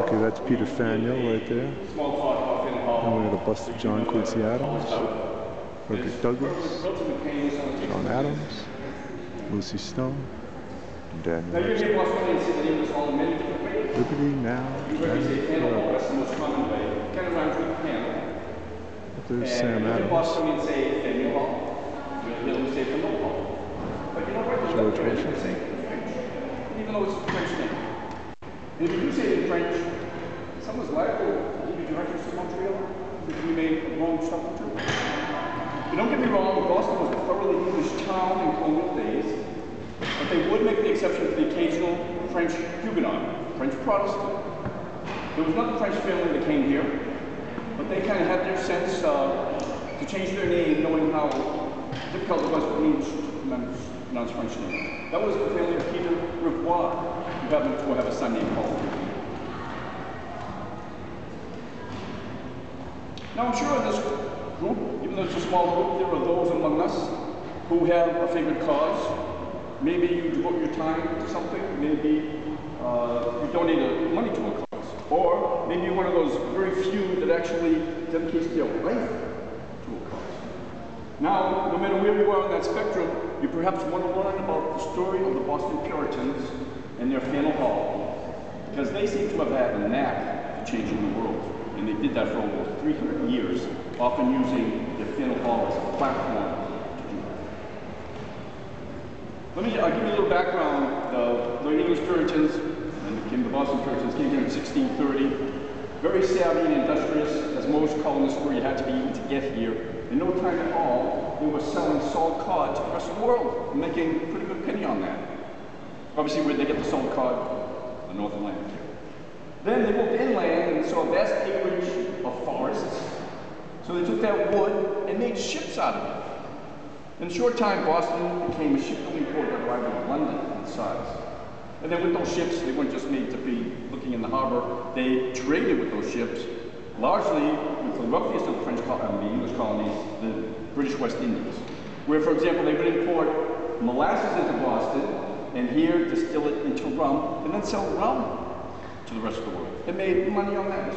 Okay, that's Peter Faneuil right there. And we got a bust of John Quincy Adams, Frederick Douglass, John Adams, Lucy Stone, and Daniel Webster. Liberty now and forever. But there's Sam Adams, George Washington. Even though it's a French name. And if you do say it in French, someone's liable to give you directions to Montreal if you made a wrong stuff too. But don't get me wrong, Boston was a thoroughly English town in colonial days, but they would make the exception for the occasional French Huguenot, French Protestant. There was not a French family that came here, but they kind of had their sense to change their name, knowing how difficult it was for English to pronounce French names. That was the family of Peter Rivoire, who happened to have a son named Paul. Now I'm sure in this group, even though it's a small group, there are those among us who have a favorite cause. Maybe you devote your time to something, maybe you donate money to a cause, or maybe you're one of those very few that actually dedicates their life to a cause. Now, no matter where you are on that spectrum, you perhaps want to learn about the story of the Boston Puritans and their Faneuil Hall, because they seem to have had a knack for changing the world, and they did that for almost 300 years, often using their Faneuil Hall as a platform to do that. I'll give you a little background. The English Puritans, and became the Boston Puritans, came here in 1630, very savvy and industrious, as most colonists were. You had to be even to get here. In no time at all, they were selling salt cod to the rest of the world and making a pretty good penny on that. Obviously, where they get the salt cod? The North Atlantic. Then they moved inland and saw a vast acreage of forests. So they took that wood and made ships out of it. In a short time, Boston became a shipbuilding port that rivaled London in size. And then with those ships, they weren't just made to be looking in the harbor. They traded with those ships, largely with the wealthiest of the English colonies, the British West Indies, where, for example, they would import molasses into Boston, and here distill it into rum, and then sell rum to the rest of the world. They made money on that.